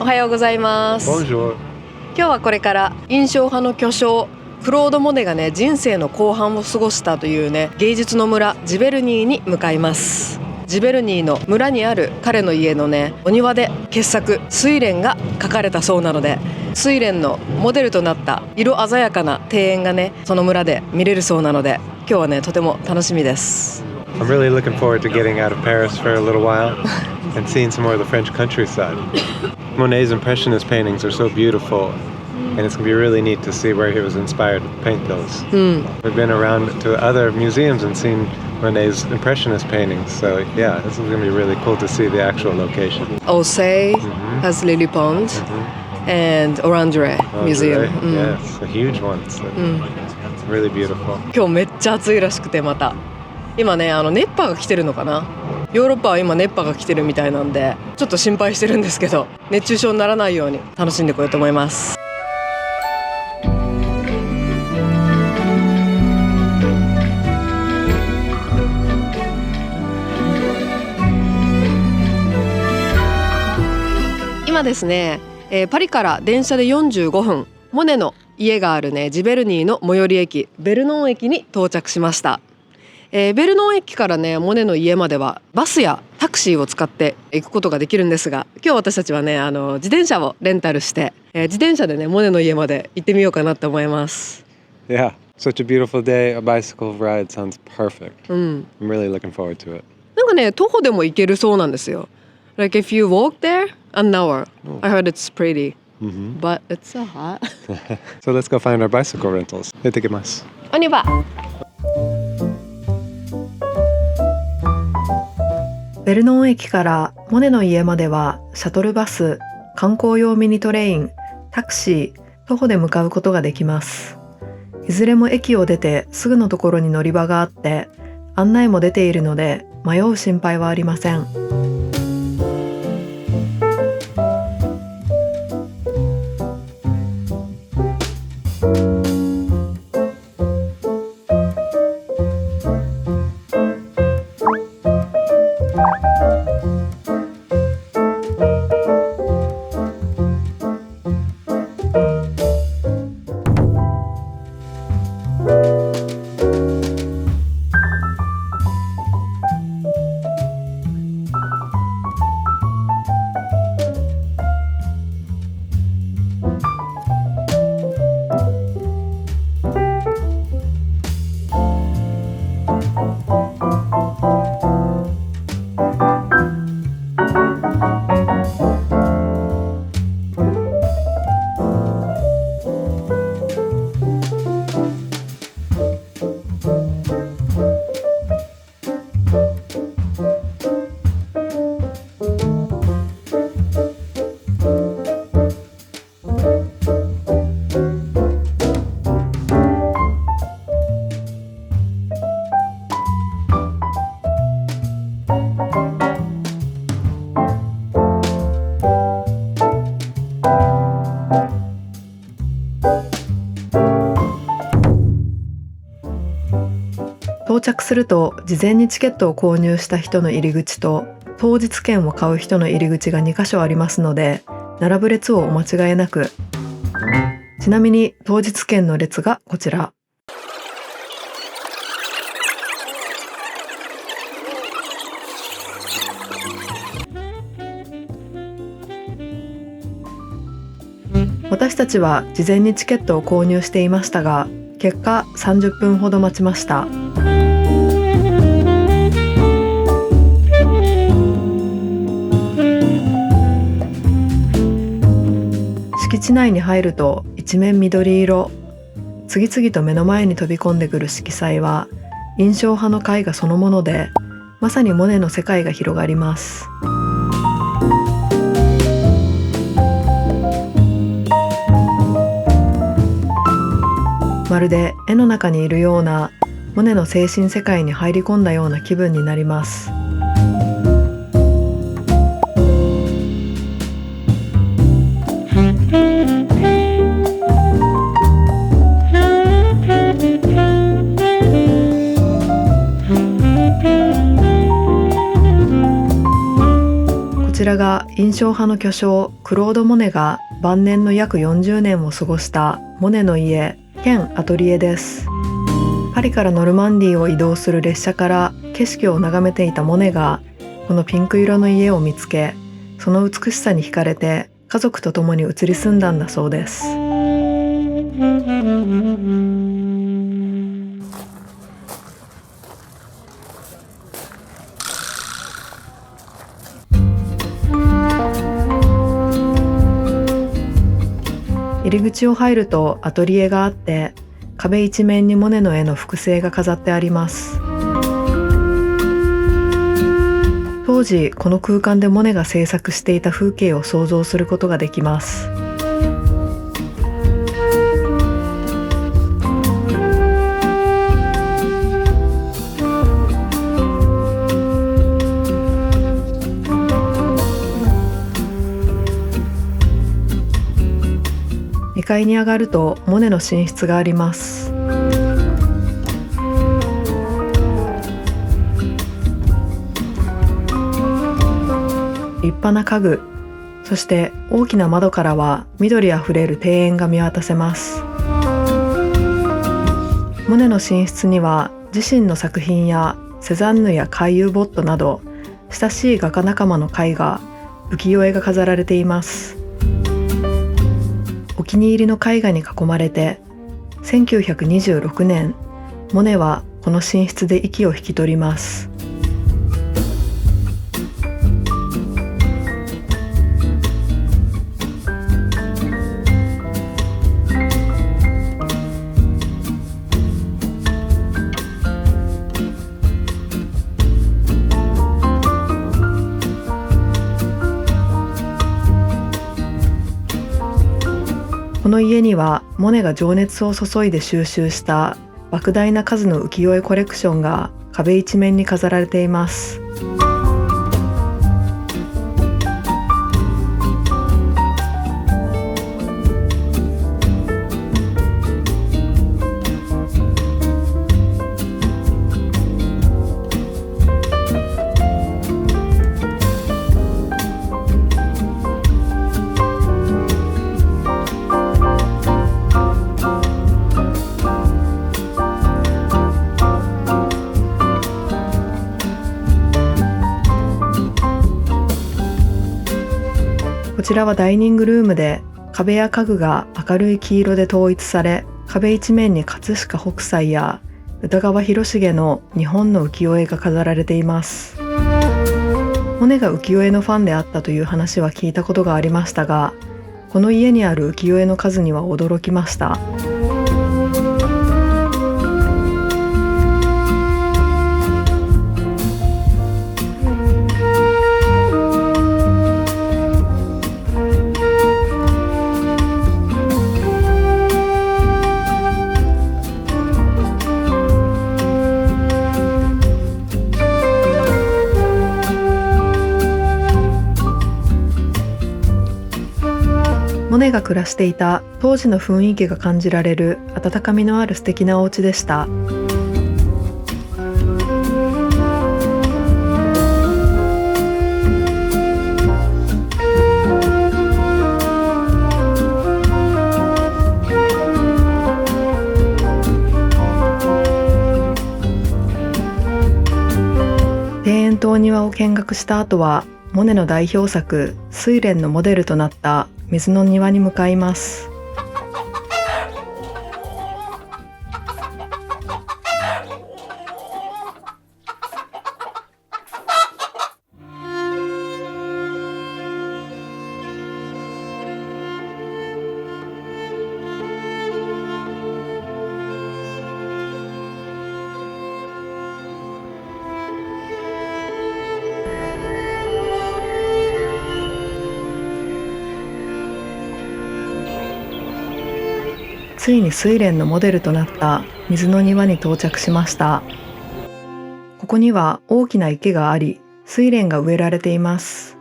はようございます。 Bonjour. 今日はこれから印象派の巨匠クロード・モネがね人生の後半を過ごしたというね芸術の村ジベルニーに向かいます。ジベルニーの村にある彼の家のねお庭で傑作睡蓮が描かれたそうなので、睡蓮のモデルとなった色鮮やかな庭園がねその村で見れるそうなので、今日はねとても楽しみです。 I'm really looking forward to getting out of Paris for a little while and seeing some more of the French countryside. Monet's Impressionist paintings are so beautiful, and it's going to be really neat to see where he was inspired to paint those. We've been around to other museums and seen Monet's Impressionist paintings, so yeah, this is going to be really cool to see the actual location. Orsay has Lily Pond and Orangerie Museum. Yes, a huge one. So it's really beautiful. 今日めっちゃ暑いらしくて、また今ね熱波が来てるのかな。ヨーロッパは今熱波が来てるみたいなんでちょっと心配してるんですけど、熱中症にならないように楽しんでこようと思います。今ですね、パリから電車で45分、モネの家があるねジベルニーの最寄り駅ベルノン駅に到着しました。ベルノン駅からねモネの家まではバスやタクシーを使って行くことができるんですが、今日私たちはね自転車をレンタルして、自転車でねモネの家まで行ってみようかなと思います。 Yeah, such a beautiful day. A bicycle ride sounds perfect. I'm really looking forward to it. なんかね徒歩でも行けるそうなんですよ。Like if you walk there an hour. I heard it's pretty, but it's so hot. So let's go find our bicycle rentals. 出てきます。On y va. ベルノン駅からモネの家まではシャトルバス、観光用ミニトレイン、タクシー、徒歩で向かうことができます。いずれも駅を出てすぐのところに乗り場があって案内も出ているので迷う心配はありません。到着すると事前にチケットを購入した人の入り口と当日券を買う人の入り口が2カ所ありますので並ぶ列をお間違えなく。ちなみに当日券の列がこちら。私たちは事前にチケットを購入していましたが、結果30分ほど待ちました。敷地内に入ると一面緑色。次々と目の前に飛び込んでくる色彩は印象派の絵画そのもので、まさにモネの世界が広がります。まるで絵の中にいるようなモネの精神世界に入り込んだような気分になります。こちらが印象派の巨匠クロード・モネが晩年の約40年を過ごしたモネの家兼アトリエです。パリからノルマンディーを移動する列車から景色を眺めていたモネがこのピンク色の家を見つけ、その美しさに惹かれて家族と共に移り住んだんだそうです。入り口を入るとアトリエがあって、壁一面にモネの絵の複製が飾ってあります。当時この空間でモネが制作していた風景を想像することができます。2階に上がるとモネの寝室があります。立派な家具、そして大きな窓からは緑あふれる庭園が見渡せます。モネの寝室には自身の作品やセザンヌやカイユー・ボットなど親しい画家仲間の絵画、浮世絵が飾られています。お気に入りの絵画に囲まれて、1926年、モネはこの寝室で息を引き取ります。この家にはモネが情熱を注いで収集した莫大な数の浮世絵コレクションが壁一面に飾られています。こちらはダイニングルームで、壁や家具が明るい黄色で統一され、壁一面に葛飾北斎や歌川広重の日本の浮世絵が飾られています。モネが浮世絵のファンであったという話は聞いたことがありましたが、この家にある浮世絵の数には驚きました。モネが暮らしていた当時の雰囲気が感じられる温かみのある素敵なお家でした。庭園とお庭を見学した後は、モネの代表作「睡蓮」のモデルとなった水の庭に向かいます。ついに睡蓮のモデルとなった水の庭に到着しました。ここには大きな池があり、睡蓮が植えられています。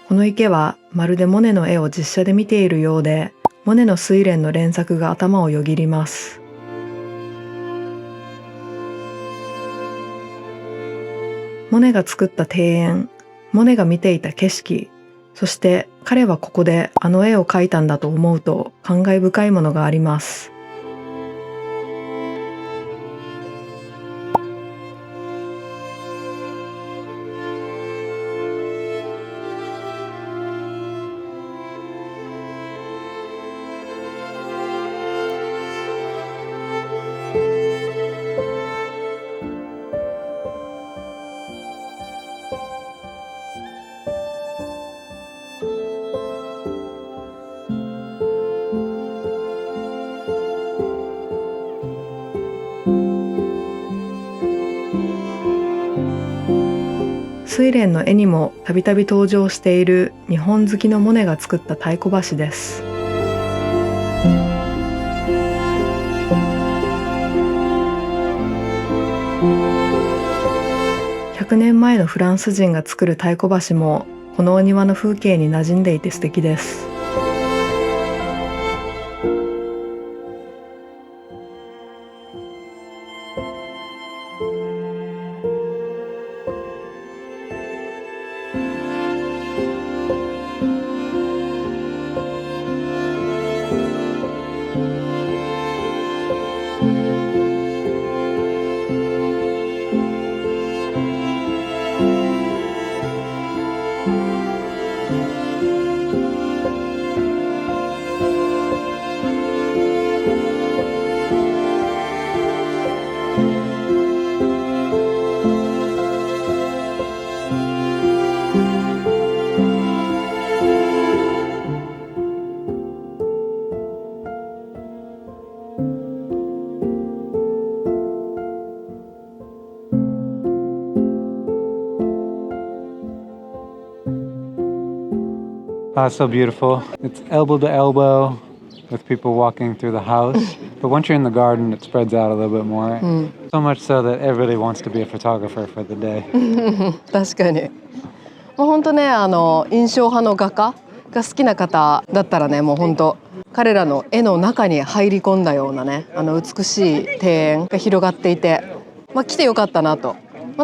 この池はまるでモネの絵を実写で見ているようで、モネの睡蓮の連作が頭をよぎります。モネが作った庭園、モネが見ていた景色、そして彼はここであの絵を描いたんだと思うと感慨深いものがあります。睡蓮の絵にもたびたび登場している日本好きのモネが作った太鼓橋です。100年前のフランス人が作る太鼓橋もこのお庭の風景に馴染んでいて素敵です。It's so beautiful. It's elbow to elbow with people walking through the house. But once you're in the garden, it spreads out a little bit more. So much so that everybody wants to be a photographer for the day. 確かに。もう本当ね、印象派の画家が好きな方だったらね、もう本当彼らの絵の中に入り込んだようなね、美しい庭園が広がっていて、来てよかったなと。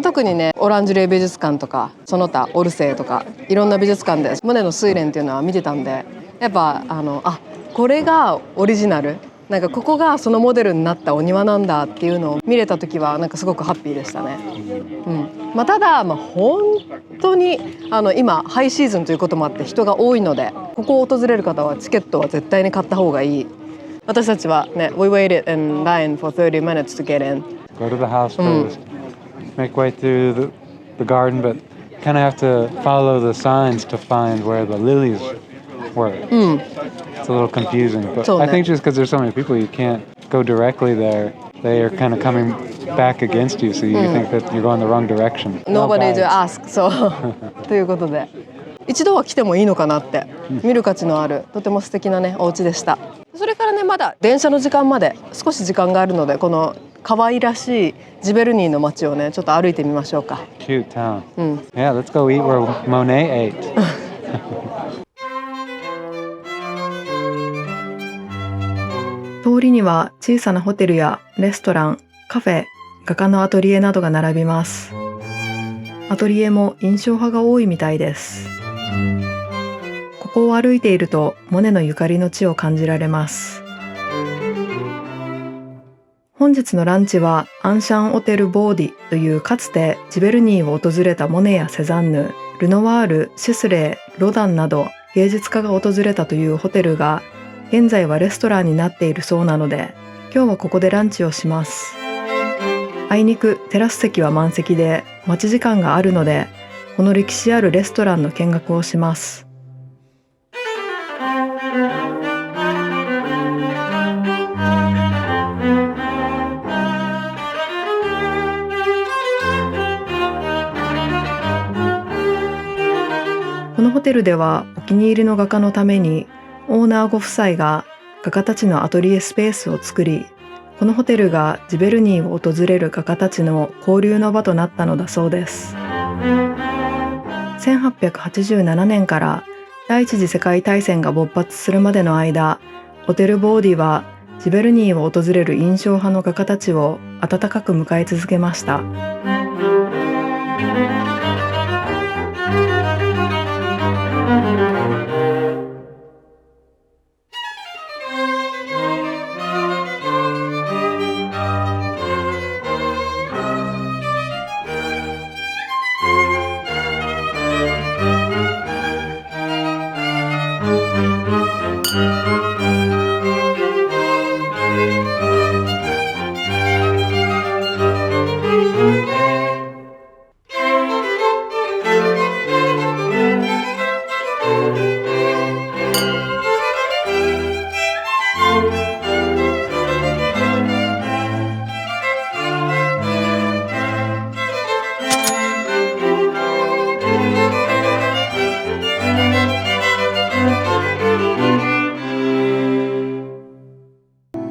特にね、オランジュレー美術館とかその他オルセーとかいろんな美術館でモネの睡蓮っていうのは見てたんで、やっぱこれがオリジナル、なんかここがそのモデルになったお庭なんだっていうのを見れた時はなんかすごくハッピーでしたね。ただ、本当に今ハイシーズンということもあって人が多いので、ここを訪れる方はチケットは絶対に買った方がいい。私たちはね、We waited in line for 30 minutes to get in. Go to the house first. Make way through the garden, but kind of have to follow the signs to find where the lilies were. It's a little confusing, but I think just because there's so many people, you can't go directly there. They are kind of coming back against you, so you think that you're going the wrong direction. Nobody to ask, so ということで一度は来てもいいのかなって見る価値のあるとても素敵なねお家でした。それからね、まだ電車の時間まで少し時間があるので、この可愛らしいジベルニーの街をねちょっと歩いてみましょうか。Cute town. Yeah, let's go eat where Monet ate. 通りには小さなホテルやレストラン、カフェ、画家のアトリエなどが並びます。アトリエも印象派が多いみたいです。ここを歩いているとモネのゆかりの地を感じられます。本日のランチはアンシャンオテル・ボーディというかつてジベルニーを訪れたモネやセザンヌ、ルノワール、シスレー、ロダンなど芸術家が訪れたというホテルが現在はレストランになっているそうなので、今日はここでランチをします。あいにくテラス席は満席で待ち時間があるので、この歴史あるレストランの見学をします。このホテルではお気に入りの画家のためにオーナーご夫妻が画家たちのアトリエスペースを作り、このホテルがジベルニーを訪れる画家たちの交流の場となったのだそうです。1887年から第一次世界大戦が勃発するまでの間、ホテルボーディはジベルニーを訪れる印象派の画家たちを温かく迎え続けました。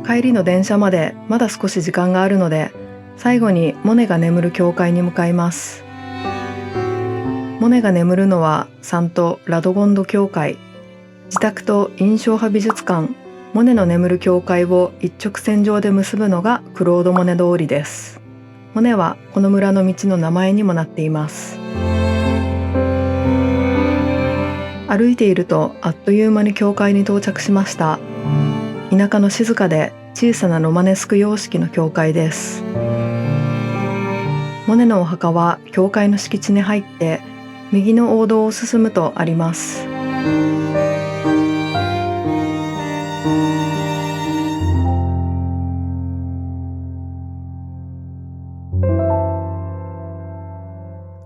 帰りの電車までまだ少し時間があるので、最後にモネが眠る教会に向かいます。モネが眠るのはサント・ラドゴンド教会。自宅と印象派美術館モネの眠る教会を一直線上で結ぶのがクロード・モネ通りです。モネはこの村の道の名前にもなっています。歩いているとあっという間に教会に到着しました。田舎の静かで小さなロマネスク様式の教会です。モネのお墓は教会の敷地に入って右の大道を進むとあります。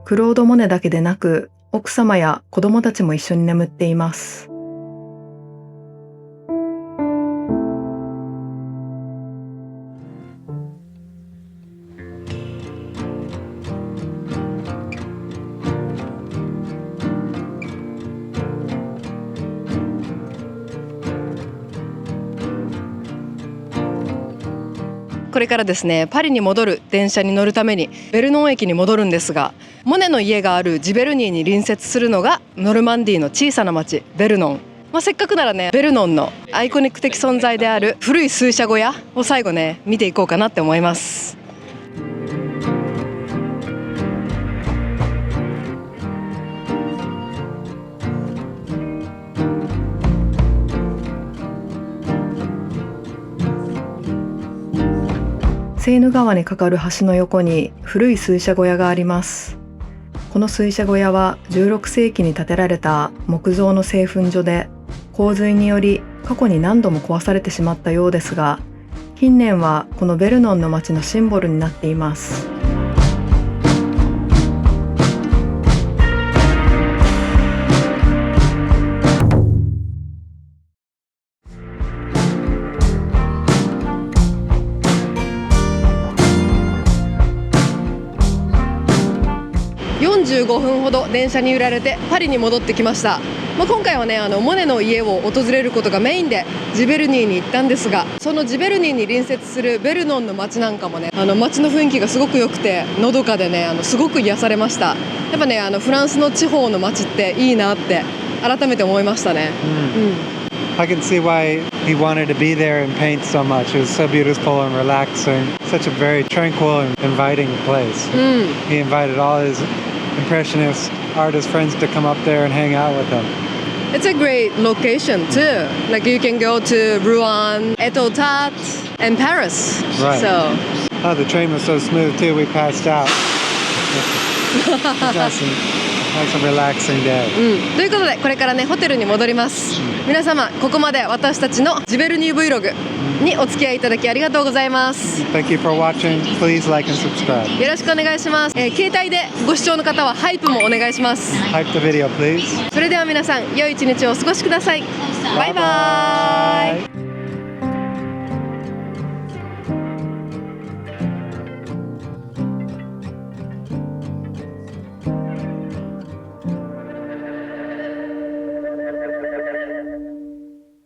クロード・モネだけでなく、奥様や子供たちも一緒に眠っています。これからですね、パリに戻る電車に乗るためにベルノン駅に戻るんですが、モネの家があるジベルニーに隣接するのがノルマンディーの小さな町ベルノン。せっかくならね、ベルノンのアイコニック的存在である古い数社小屋を最後ね見ていこうかなって思います。セーヌ川に架かる橋の横に古い水車小屋があります。この水車小屋は16世紀に建てられた木造の製粉所で、洪水により過去に何度も壊されてしまったようですが、近年はこのベルノンの街のシンボルになっています。45分ほど電車に揺られてパリに戻ってきました。今回はね、モネの家を訪れることがメインでジベルニーに行ったんですが、そのジベルニーに隣接するベルノンの街なんかもね、街の雰囲気がすごく良くてのどかでね、すごく癒されました。やっぱね、フランスの地方の街っていいなって改めて思いましたね。I can see why he wanted to be there and paint so much. It was so beautiful and relaxing. Such a very tranquil and inviting place. He invited all his impressionist artist friends to come up there and hang out with him. It's a great location too. Like you can go to Rouen, Étretat, and Paris. Right. So. Oh, the train was so smooth too. We passed out. Nice and relaxing day. ということでこれからねホテルに戻ります。皆様ここまで私たちのジベルニー Vlog にお付き合いいただきありがとうございます。Thank you for watching. Please like and subscribe. よろしくお願いします。携帯でご視聴の方はハイプもお願いします。Hype the video, please. それでは皆さん良い一日をお過ごしください。バイバーイ。